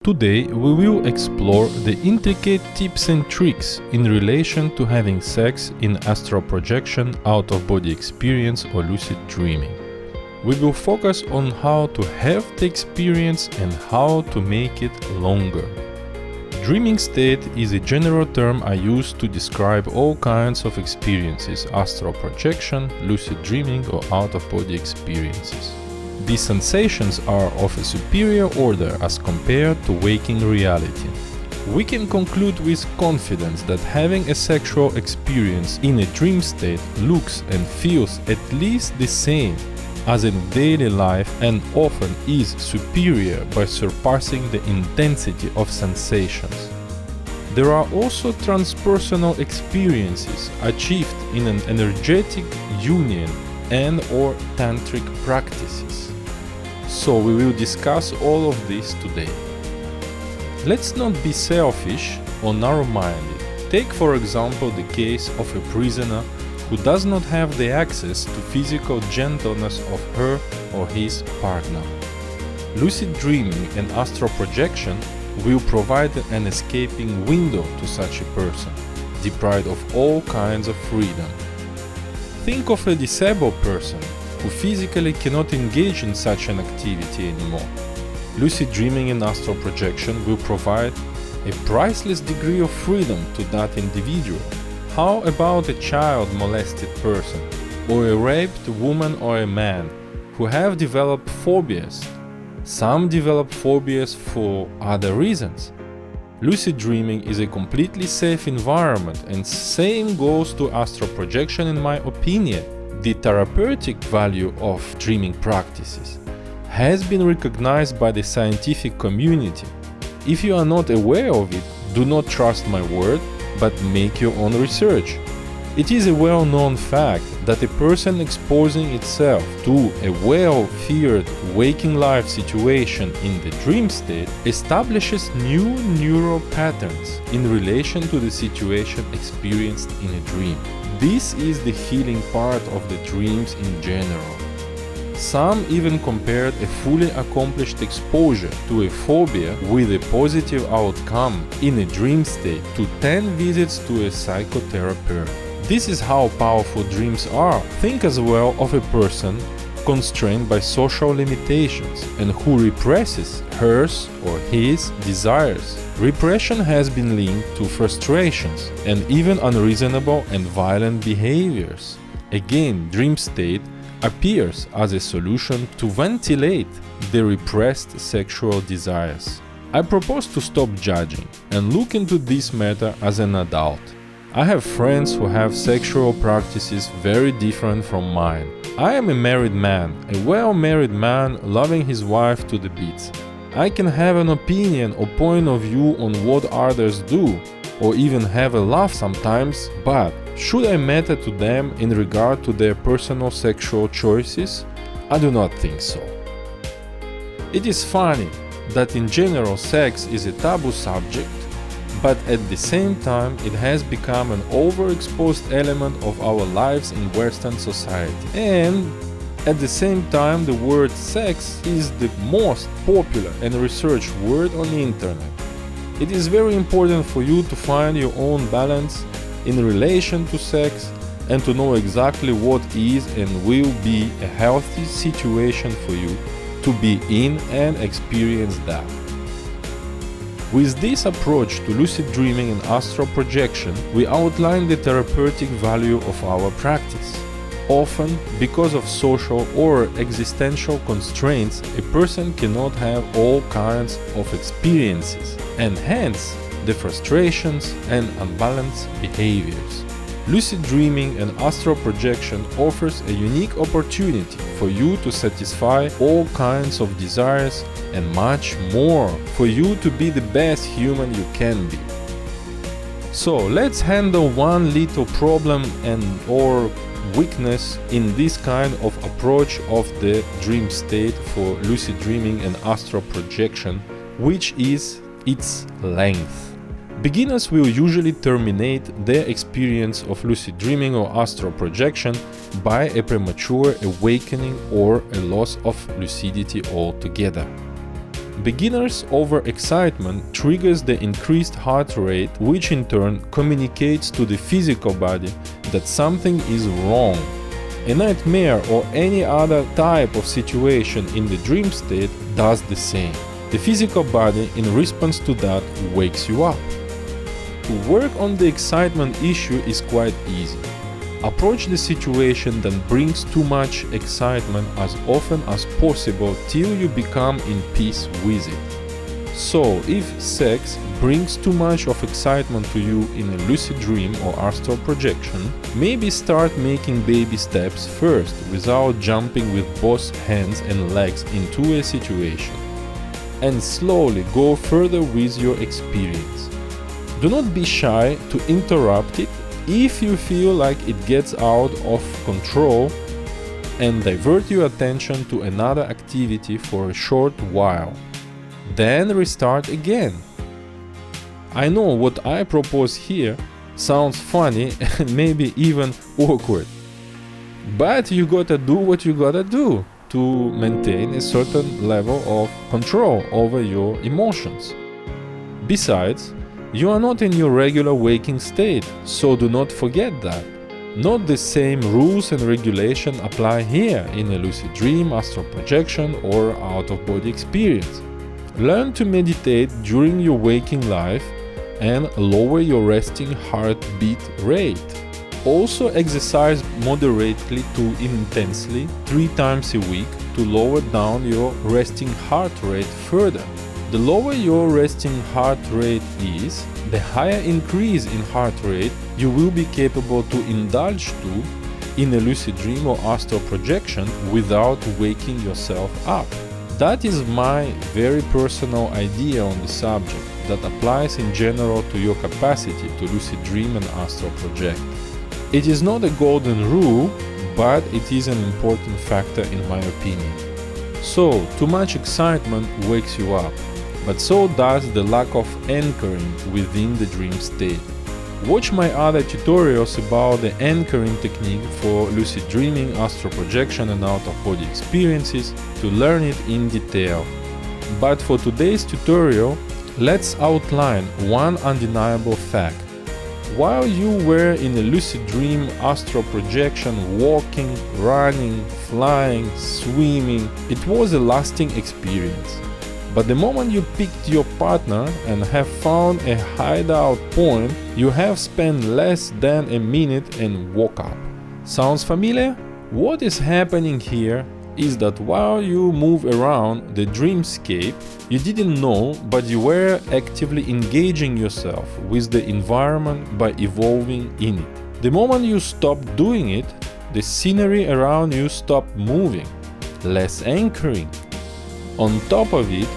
Today we will explore the intricate tips and tricks in relation to having sex in astral projection, out-of-body experience or lucid dreaming. We will focus on how to have the experience and how to make it longer. Dreaming state is a general term I use to describe all kinds of experiences, astral projection, lucid dreaming or out-of-body experiences. These sensations are of a superior order as compared to waking reality. We can conclude with confidence that having a sexual experience in a dream state looks and feels at least the same as in daily life and often is superior by surpassing the intensity of sensations. There are also transpersonal experiences achieved in an energetic union and/or tantric practices. So we will discuss all of this today. Let's not be selfish or narrow-minded. Take for example the case of a prisoner who does not have the access to physical gentleness of her or his partner. Lucid dreaming and astral projection will provide an escaping window to such a person, deprived of all kinds of freedom. Think of a disabled person who physically cannot engage in such an activity anymore. Lucid dreaming and astral projection will provide a priceless degree of freedom to that individual. How about a child molested person, or a raped woman or a man who have developed phobias? Some develop phobias for other reasons. Lucid dreaming is a completely safe environment, and same goes to astral projection in my opinion. The therapeutic value of dreaming practices has been recognized by the scientific community. If you are not aware of it, do not trust my word, but make your own research. It is a well-known fact that a person exposing itself to a well-feared waking life situation in the dream state establishes new neural patterns in relation to the situation experienced in a dream. This is the healing part of the dreams in general. Some even compared a fully accomplished exposure to a phobia with a positive outcome in a dream state to 10 visits to a psychotherapist. This is how powerful dreams are. Think as well of a person constrained by social limitations and who represses hers or his desires. Repression has been linked to frustrations and even unreasonable and violent behaviors. Again, dream state appears as a solution to ventilate the repressed sexual desires. I propose to stop judging and look into this matter as an adult. I have friends who have sexual practices very different from mine. I am a married man, a well-married man loving his wife to the bits. I can have an opinion or point of view on what others do, or even have a laugh sometimes, but should I matter to them in regard to their personal sexual choices? I do not think so. It is funny that in general sex is a taboo subject, but at the same time it has become an overexposed element of our lives in Western society. And at the same time the word sex is the most popular and researched word on the internet. It is very important for you to find your own balance in relation to sex and to know exactly what is and will be a healthy situation for you to be in and experience that. With this approach to lucid dreaming and astral projection, we outline the therapeutic value of our practice. Often, because of social or existential constraints, a person cannot have all kinds of experiences, and hence the frustrations and unbalanced behaviors. Lucid dreaming and astral projection offers a unique opportunity for you to satisfy all kinds of desires and much more, for you to be the best human you can be. So let's handle one little problem and or weakness in this kind of approach of the dream state for lucid dreaming and astral projection, which is its length. Beginners will usually terminate their experience of lucid dreaming or astral projection by a premature awakening or a loss of lucidity altogether. Beginners' overexcitement triggers the increased heart rate, which in turn communicates to the physical body that something is wrong. A nightmare or any other type of situation in the dream state does the same. The physical body, in response to that, wakes you up. To work on the excitement issue is quite easy. Approach the situation that brings too much excitement as often as possible till you become in peace with it. So, if sex brings too much of excitement to you in a lucid dream or astral projection, maybe start making baby steps first without jumping with both hands and legs into a situation. And slowly go further with your experience. Do not be shy to interrupt it if you feel like it gets out of control, and divert your attention to another activity for a short while. Then restart again. I know what I propose here sounds funny and maybe even awkward, but you gotta do what you gotta do to maintain a certain level of control over your emotions. Besides, you are not in your regular waking state, so do not forget that. Not the same rules and regulation apply here in a lucid dream, astral projection, or out-of-body experience. Learn to meditate during your waking life and lower your resting heartbeat rate. Also exercise moderately to intensely 3 times a week to lower down your resting heart rate further. The lower your resting heart rate is, the higher increase in heart rate you will be capable to indulge to in a lucid dream or astral projection without waking yourself up. That is my very personal idea on the subject that applies in general to your capacity to lucid dream and astral project. It is not a golden rule, but it is an important factor in my opinion. So, too much excitement wakes you up, but so does the lack of anchoring within the dream state. Watch my other tutorials about the anchoring technique for lucid dreaming, astral projection and out-of-body experiences to learn it in detail. But for today's tutorial, let's outline one undeniable fact. While you were in a lucid dream, astral projection, walking, running, flying, swimming, it was a lasting experience. But the moment you picked your partner and have found a hideout point, you have spent less than a minute and woke up. Sounds familiar? What is happening here is that while you move around the dreamscape, you didn't know, but you were actively engaging yourself with the environment by evolving in it. The moment you stopped doing it, the scenery around you stopped moving, less anchoring. On top of it,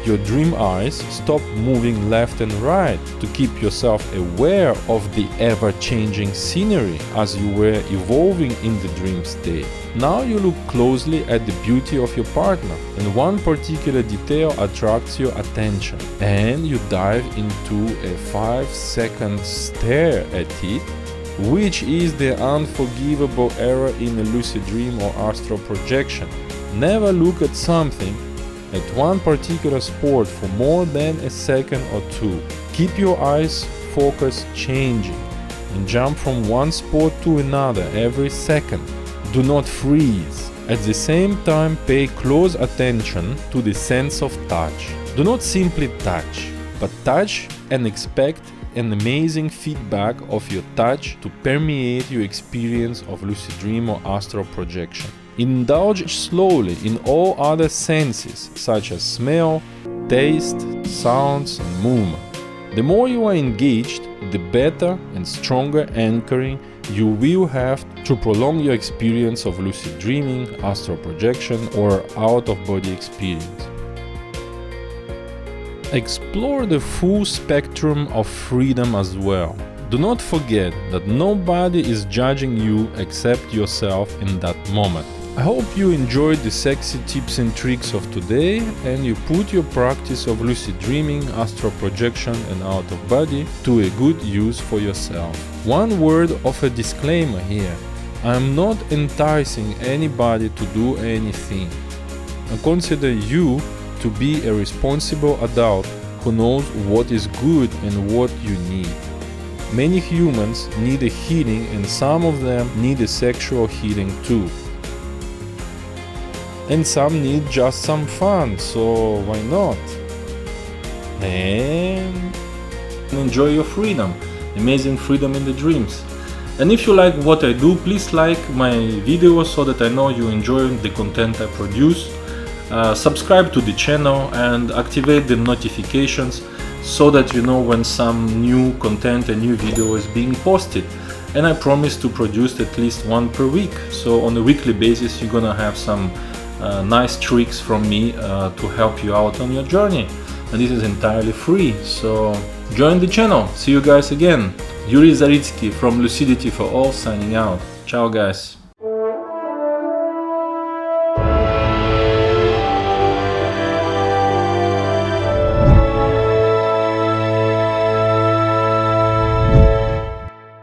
your dream eyes stop moving left and right to keep yourself aware of the ever-changing scenery as you were evolving in the dream state. Now you look closely at the beauty of your partner, and one particular detail attracts your attention, and you dive into a 5-second stare at it, which is the unforgivable error in a lucid dream or astral projection. Never look at something at one particular sport for more than a second or two. Keep your eyes focus changing and jump from one sport to another every second. Do not freeze. At the same time, pay close attention to the sense of touch. Do not simply touch, but touch and expect an amazing feedback of your touch to permeate your experience of lucid dream or astral projection. Indulge slowly in all other senses such as smell, taste, sounds and movement. The more you are engaged, the better and stronger anchoring you will have to prolong your experience of lucid dreaming, astral projection or out-of-body experience. Explore the full spectrum of freedom as well. Do not forget that nobody is judging you except yourself in that moment. I hope you enjoyed the sexy tips and tricks of today and you put your practice of lucid dreaming, astral projection and out of body to a good use for yourself. One word of a disclaimer here. I am not enticing anybody to do anything. I consider you to be a responsible adult who knows what is good and what you need. Many humans need a healing, and some of them need a sexual healing too. And some need just some fun, so why not? And enjoy your freedom, amazing freedom in the dreams. And if you like what I do, please like my videos so that I know you enjoy the content I produce. Subscribe to the channel and activate the notifications so that you know when some new content and new video is being posted. And I promise to produce at least one per week. So on a weekly basis you're gonna have some nice tricks from me to help you out on your journey. And this is entirely free, so join the channel. See you guys again. Yuri Zaritsky from Lucidity for All signing out. Ciao guys.